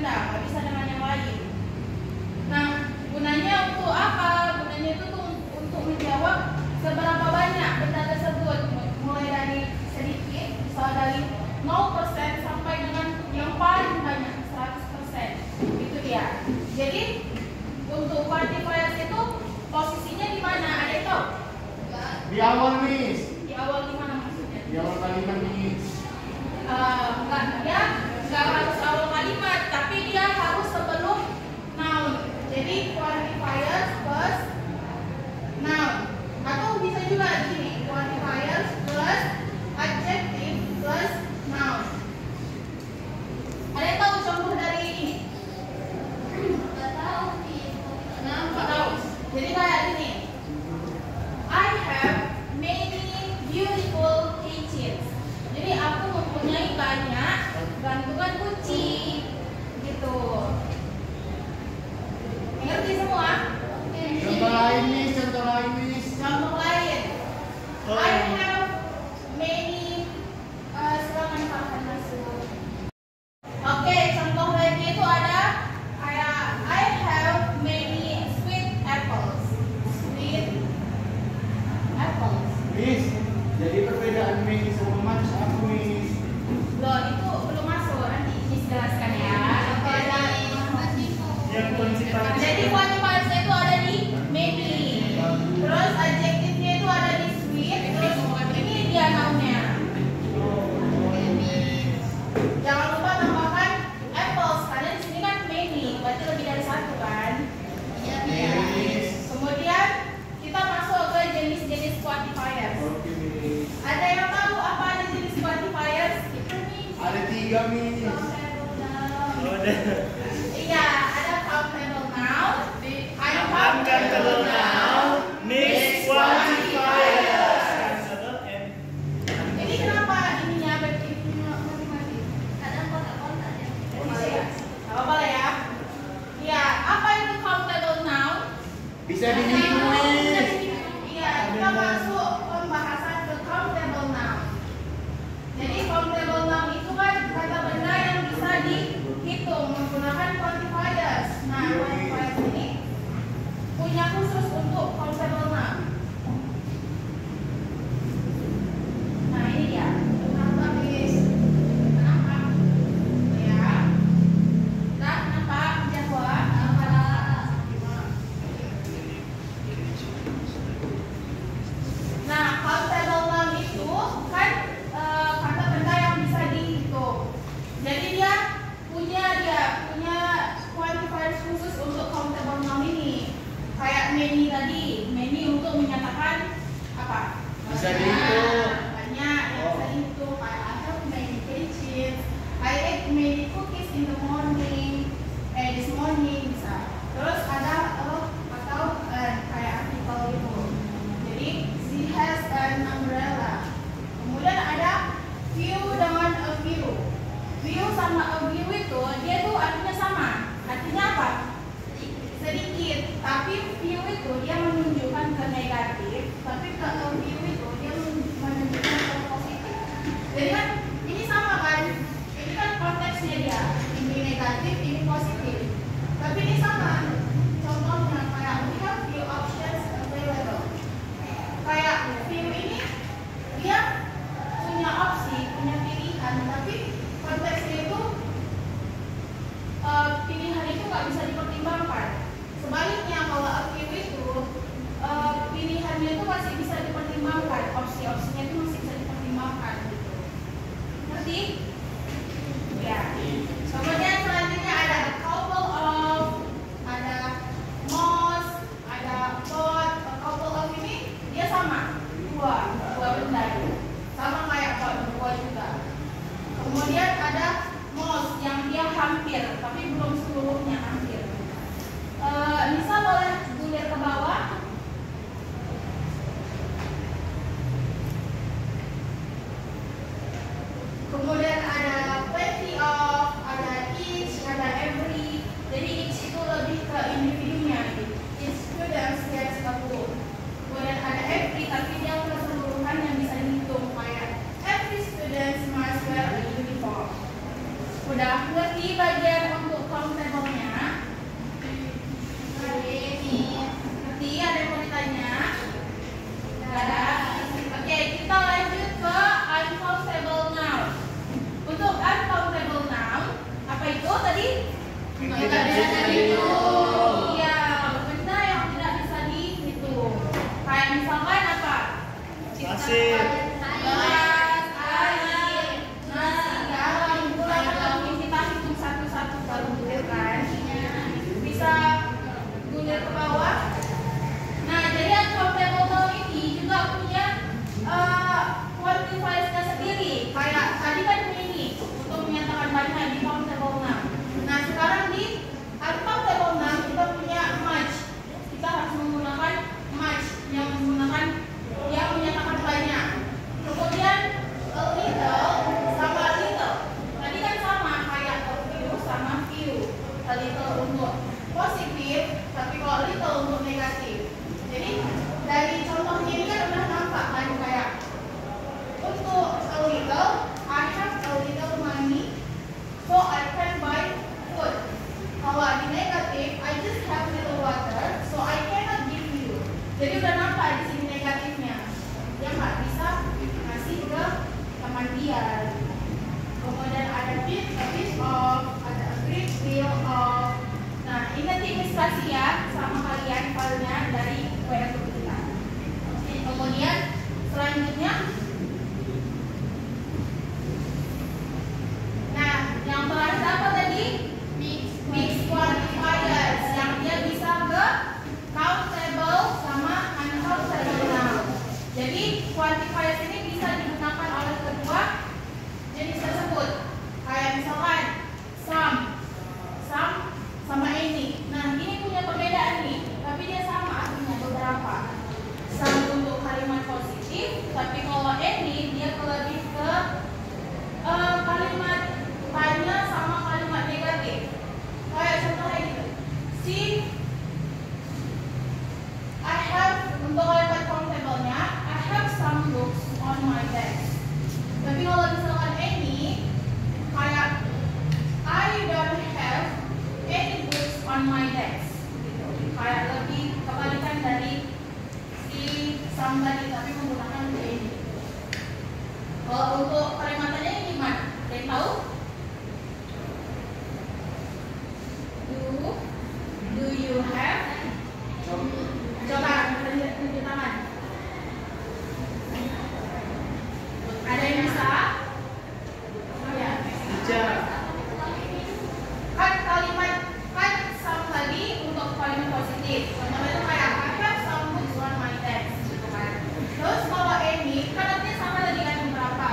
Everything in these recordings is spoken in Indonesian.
benda, nggak bisa dengan yang lain. Nah, gunanya untuk apa? Gunanya itu tuh untuk menjawab seberapa banyak benda tersebut, mulai dari sedikit, misal dari 0% sampai dengan yang paling banyak 100%. Itu dia. Jadi untuk quantifiers itu posisinya di mana? Ada yang tahu? Di awal, Miss. Di awal di mana maksudnya? Di awal kalimat, Miss. Enggak, dia nggak harus awal kalimat, tapi dia harus sebelum noun. Jadi quantifiers plus noun. Atau bisa juga gini, quantifiers plus adjective plus noun. Ada yang tahu contoh dari ini? Nggak tahu. Nggak tahu. Jadi kayak gini. I have many beautiful kitchens. Jadi aku mempunyai banyak gantungan kunci, gitu. Ngerti semua? Contoh lain, Miss. Contoh lain, Miss. Contoh lain. I have many. Silakan Pak akan masuk. Oke, contoh lainnya itu ada kayak I have many sweet apples. Sweet apples. Miss, jadi perbedaan Miss sama Max apa, Miss? Loh, itu belum masuk. Nanti dijelaskan ya. Yang quantifiers. Jadi quantifiers itu ada di many. Terus adjektifnya itu ada di sweet. Terus ini dia nounnya. Jangan lupa tambahkan apples. Karena di sini kan many, berarti lebih dari satu kan? Iya. Miss. Kemudian kita masuk ke jenis-jenis quantifiers. Oke, Miss. Ada yang tahu apa ada jenis quantifiers? Itu nih. Ada 3, Miss. Countable noun. Udah. Iya, ada countable noun, Uncountable noun, mixed quantifiers. Ini kenapa ininya mati-mati? Kadang kontak-kontak ya. Gak apa-apa lah ya. Ya, apa itu countable noun? Bisa dihitung, Miss. Iya, kita masuk pembahasan ke countable noun. Jadi countable noun itu kan kata benda yang bisa dihitung menggunakan quantifiers. Nah, quantifiers ini punya khusus untuk countable noun. Nah, ini dia. Kenapa, Miss? Kenapa? Ya. Nah, kenapa? Jawab. Nah, countable noun itu kan kata benda yang bisa dihitung. Jadi dia punya quantifiers khusus untuk countable noun ini. Kayak many tadi, many untuk menyatakan apa? Bisa dihitung. Banyak yang bisa dihitung. Kayak I have many kitchens, I ate many cookies in the morning. This morning bisa. Terus ada atau kayak artikel gitu. Jadi she has an umbrella. Kemudian ada few dengan a few. Few sama a few itu dia tuh artinya sama. Artinya apa? Sedikit. Tapi few itu dia menunjukkan ke negatif. Tapi ke a few itu dia menunjukkan ke positif. Jadi kan ini sama kan? Ini kan konteksnya dia. Ini negatif, ini positif. Tapi ini sama. Contohnya kayak we have few options available. Kayak few ini dia punya opsi, punya pilihan, tapi konteksnya itu pilihan itu nggak bisa dipertimbangkan. Sebaliknya kalau a few itu pilihannya itu masih bisa dipertimbangkan, opsi-opsinya itu masih bisa dipertimbangkan gitu. Ngerti? Ya. Kemudian selanjutnya ada a couple of, ada Lihat ke bawah. Nah, jadi uncountable noun ini juga punya quantifiers-nya sendiri. Kayak tadi kan ini untuk menyatakan banyak di countable noun. Nah, sekarang di uncountable noun kita punya much. Kita harus menggunakan much yang menyatakan banyak. Kemudian a little sama little. Tadi kan sama kayak a few sama few. A little untuk positif, tapi kalau little untuk negatif. Jadi dari contohnya ini kan udah nampak kan kayak untuk a little, I have a little money, so I can buy food. Kalau di negatif, I just have little water, so I cannot give you. Jadi udah nampak di sini negatifnya. Dia nggak bisa ngasih ke teman dia. Kemudian ada a bit of, ada a great deal of. Nah, ini nanti ilustrasi ya sama kalian filenya dari WA group kita. Kemudian selanjutnya, nah yang terakhir apa tadi? Mixed quantifiers yang dia bisa ke countable sama uncountable noun. Jadi quantifiers ini bisa digunakan oleh kedua jenis tersebut. Kayak misalkan some sama any. Nah, ini punya perbedaan nih, tapi dia sama artinya beberapa. Some untuk kalimat positif, tapi kalau any dia lebih ke kalimat tanya sama kalimat negatif. Kayak contohnya gitu. See, I have untuk kalimat countable-nya, I have some books on my desk. Tapi kalau misalkan any, kayak I don't have any books on my desk. Gitu. Kayak lebih kebalikan dari si somebody tapi menggunakan any. Kalau untuk kalimatnya ini gimana? Ada yang tahu? Do you have? Coba tunjuk tangan. Ada yang bisa? Ya. Kan kalimat some tadi untuk kalimat positif. Contohnya itu kayak I have some books on my desk. Gitu kan. Terus kalau any kan artinya sama tadi kan beberapa.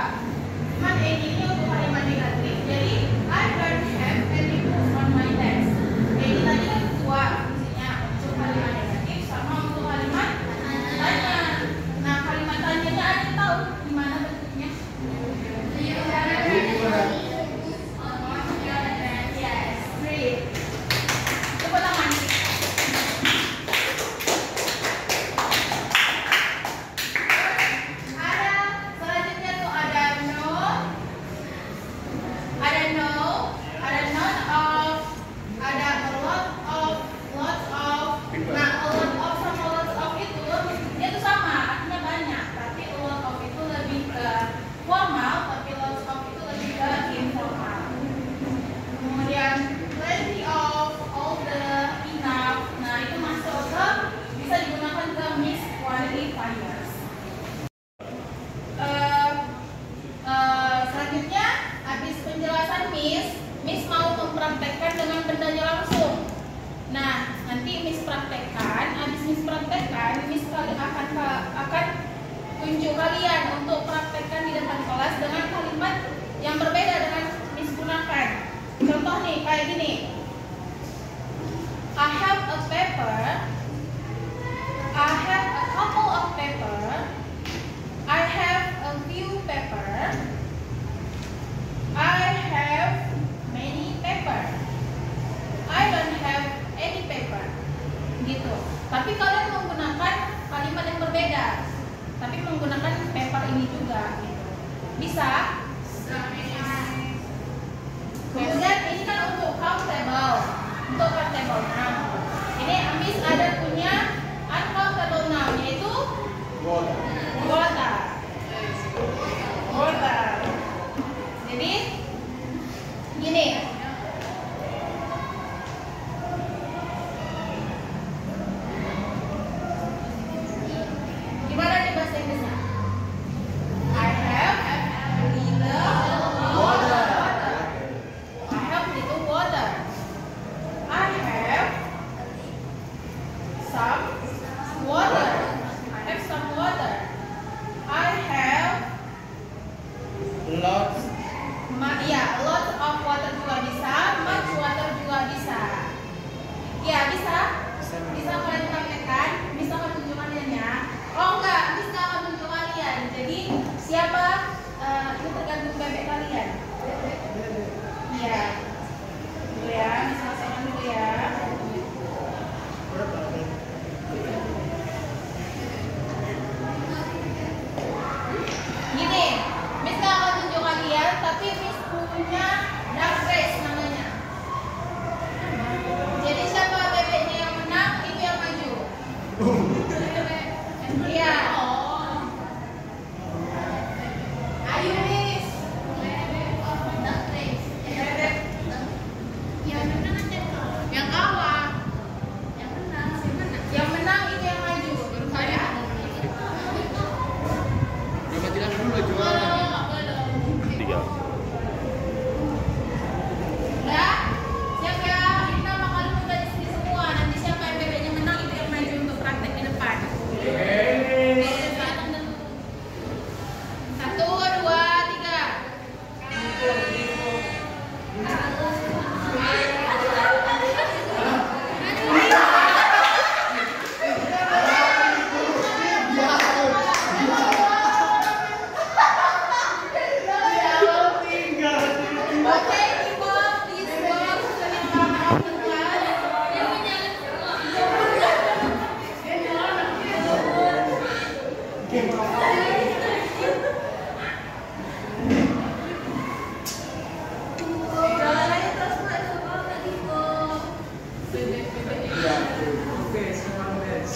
Cuman any ini untuk kalimat negatif. Jadi I don't have any books on my desk. Any tadi kan dua fungsinya untuk kalimat negatif sama untuk kalimat tanya. Nah, kalimat tanyanya ada yang tahu gimana bentuknya? Yes, great. Tepuk tangan. Ada selanjutnya tuh ada no, ada none of, ada a lot of, lots of. Nah, a lot of sama lots of itu dia tuh sama artinya banyak, tapi a lot of itu lebih ke formal, tapi lots of itu lebih ke informal. Kemudian plenty of, all the, enough. Nah, itu masuk ke bisa digunakan ke mixed quantifiers. Selanjutnya, habis penjelasan Miss mau mempraktekkan dengan bendanya langsung. Nah, nanti Miss praktekkan, habis Miss praktekkan, Miss akan tunjuk kalian untuk praktekkan di depan kelas dengan kalimat yang berbeda dengan Miss gunakan. Contoh nih, kayak gini. I have a paper, I have a couple of paper, I have a few paper, I have many paper, I don't have any paper. Gitu. Tapi kalian menggunakan kalimat yang berbeda, tapi menggunakan paper ini juga. Gitu. Bisa? Kemudian ini kan untuk countable, noun. Ini Amis ada punya uncountable noun, yaitu water. Jadi gini. Gimana nih bahasa Inggrisnya? I have a little some water. I have some water. I have Lots. lots of water juga bisa, much water juga bisa. Ya, bisa. Bisa kalian praktekkan, bisa akan tunjuk kalian ya. Oh enggak, bisa akan tunjuk kalian. Jadi siapa itu tergantung bebek kalian. Iya. Dulu ya, bisa masukkan dulu ya. Gini, Miss gak akan tunjuk kalian, tapi Miss punya duck race namanya. Jadi siapa bebeknya yang menang, itu yang maju. Iya. Ayo Miss. Duck race. Yang kalah. Yang menang itu yang maju. Matikan dulu jualan. 3. Udah? Siap ya? Ini nama kalian udah di sini semua. Nanti siapa yang bebeknya menang itu yang maju untuk praktek di depan. Satu, dua, tiga. Oke, di box, this box yang kamu openkan. Oke, sekarang dance.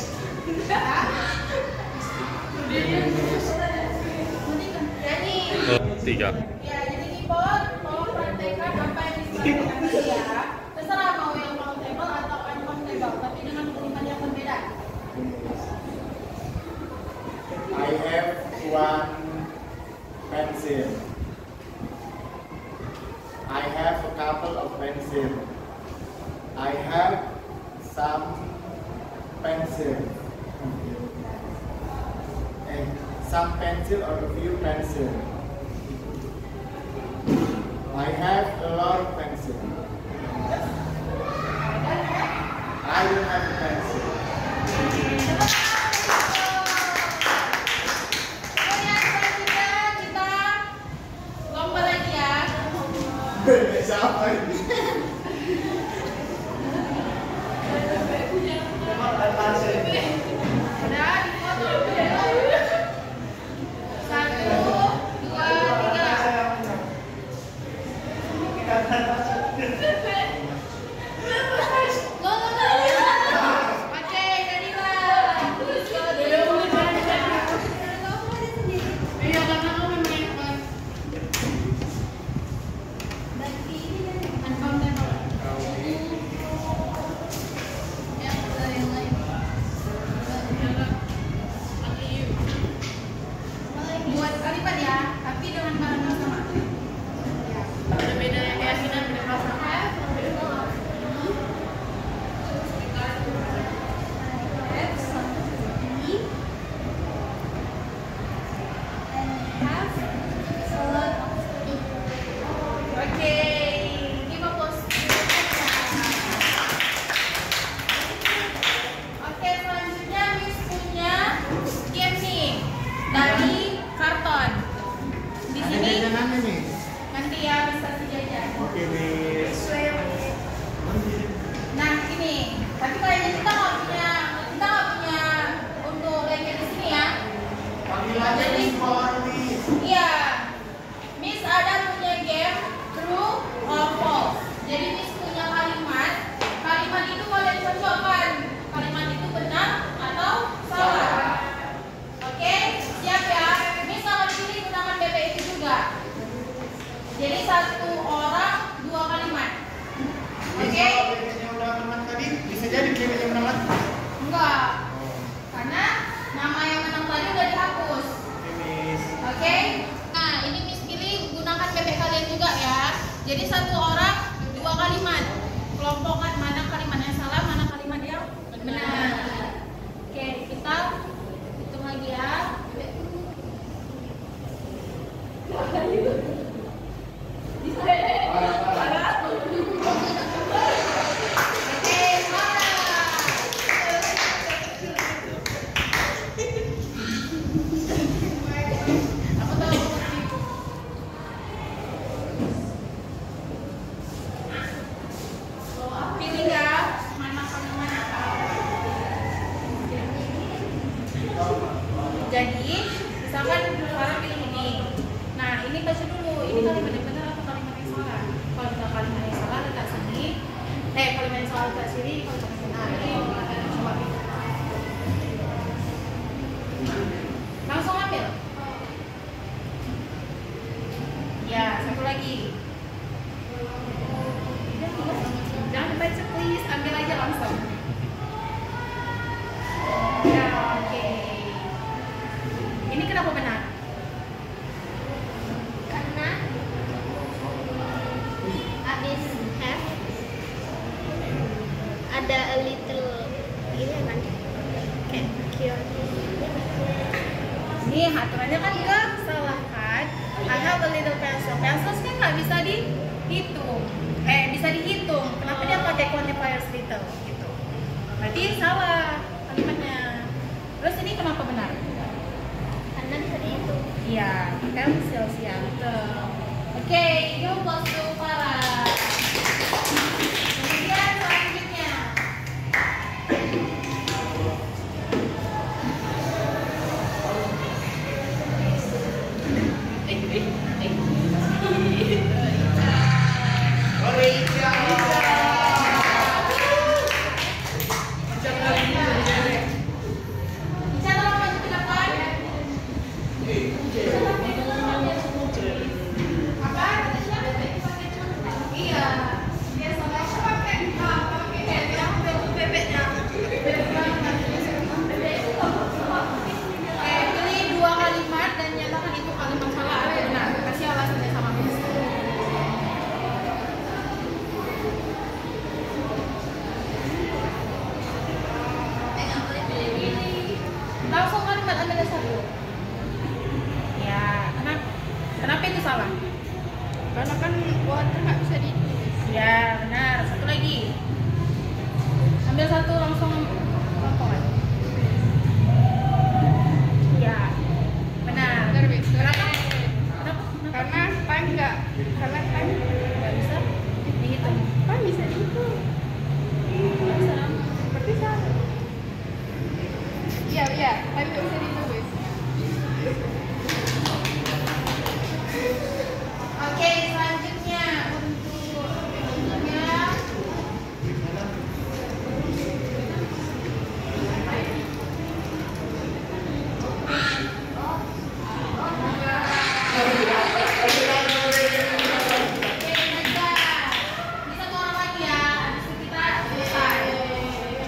Jadi, 3. ya, jadi di box tolong praktekkan apa yang disampaikan tadi ya. Terserah mau yang countable atau uncountable, tapi dengan kalimat yang berbeda. I have one pencil. I have a couple of pencil. I have some pencil. Some pencil or a few pencil. I have a lot of pencil. I don't have a pencil. Kemudian selanjutnya kita lomba lagi ya. Bebek siapa ini? Udah, dipoto dulu. 1, 2, 3. Oke, jadilah. Iya, karena kamu memang yang paling uncountable. Ya, yang lain. Buat kalimat ya, tapi dengan barang yang sama. Ya. Berbeda ya, keyakinan beda perasaan. Oke, give a pause. Oke, selanjutnya Miss punya game nih dari karton. Di Ada sini jajanannya nih. nanti ya bisa sejajar. Oke, Miss. Nah ini, tapi kayaknya kita nggak punya untuk lengket di sini ya. Panggil aja Miss Power, Miss. Iya, Miss ada punya game true or false. Jadi Miss punya kalimat itu kalian cocokkan. Kalimat itu benar atau salah. Oke, siap ya. Miss akan pilih gunakan bebek itu juga. Jadi 1 orang 2 kalimat. Miss, Oke? kalau bebeknya udah menang tadi, bisa jadi bebeknya menang lagi. Enggak. Karena nama yang menang tadi udah dihapus. Oke, Miss. Oke? Nah, ini Miss pilih gunakan bebek kalian juga ya. Jadi 1 orang 2 kalimat. Kelompokkan mana kalimat yang salah, mana kalimat yang benar. Jadi, misalkan Farah pilih ini. Nah, ini baca dulu. Ini kalimat yang benar atau kalimat yang salah? Kalau misalnya kalimat yang salah letak sini. Kalimat yang salah letak sini. Kalau kalimat yang benar ini coba pilih. Langsung ambil. Ya, satu lagi. Jangan dibaca please, ambil aja langsung. Ya, oke. Ini kenapa benar? Karena habis have ada a little ini kan kayak cure. Nih aturannya kan enggak salah kan? I have a little pencil. Pencils kan nggak bisa dihitung. Bisa dihitung. Kenapa dia pakai quantifiers little gitu? Berarti salah kalimatnya. Terus ini kenapa benar? Karena bisa dihitung. Iya, pencil ya betul. Oke, yuk plus 2 Farah. Kemudian selanjutnya. Kenapa itu salah? Karena kan water nggak bisa ditulis. Ya benar. Satu lagi. Ambil satu langsung langsung. Ya benar. Kenapa? Karena time nggak bisa dihitung. time bisa dihitung. Nggak bisa. Seperti salah. Iya, time nggak bisa ditulis. Oke, selanjutnya untuknya bisa orang lagi ya. Habis itu kita selesai.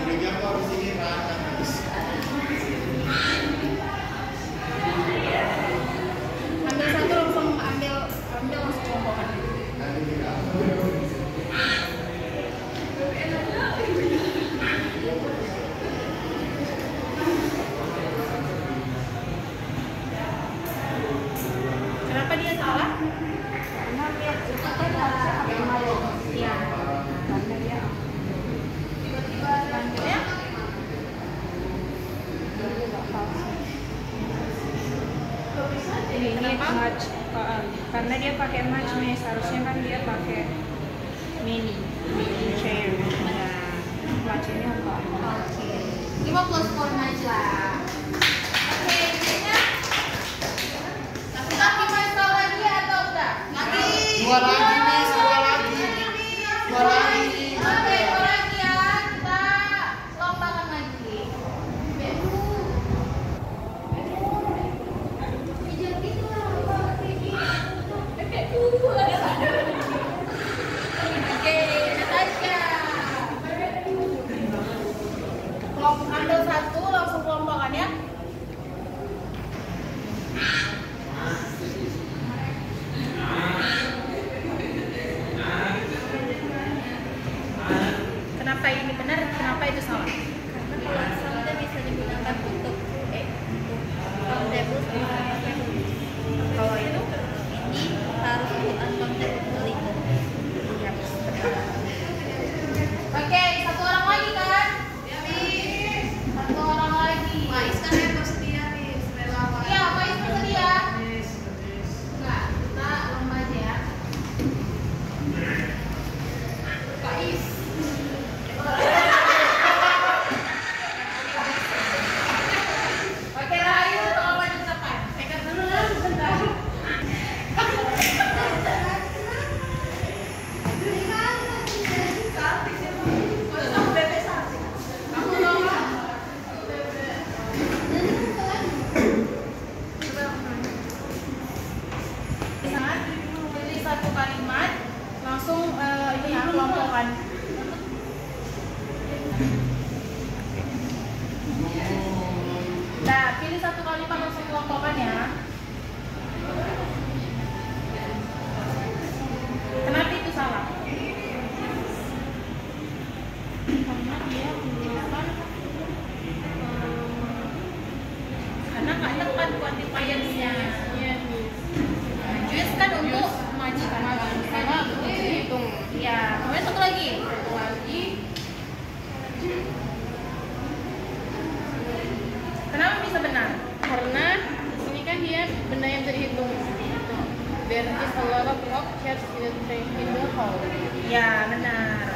Curiga kok di sini rata habis. Ambil satu langsung ambil langsung kelompokkan. Kenapa dia salah? Karena dia itu kan harusnya pakai mayo. Iya. Karena dia Tiba-tiba selanjutnya nggak tahu. ini Much, karena dia pakai much nih, seharusnya kan dia pakai mini chair. Nah, much ini apa? Oke. 5 + 4 aja. Oke, jadinya laki-laki main soal lagi atau udah? Lagi. Dua lagi nih, dua lagi. Dua lagi. Oke, dua lagi ya. Kita lombakan lagi. Oke, Natasha. Ambil satu, langsung kelompokan ya. Kenapa ini benar? Kenapa itu salah? Karena kalau soundnya bisa digunakan untuk countable sama uncountable. Kalau itu Ini harus uncountable itu. iya. Oke, satu orang lagi kan? Satu orang lagi. Faiz kan yang bersedia nih, relawan. Iya, Faiz bersedia. pilih satu kalimat untuk kelompokkan ya. Kenapa itu salah? Karena dia menggunakan Karena nggak tepat quantifier-nya. ya Miss. Use kan untuk Match karena untuk dihitung. ya. Kemudian satu lagi. Kenapa bisa benar? Karena ini kan dia benda yang bisa dihitung. There is a lot of objects in the hall. Ya benar.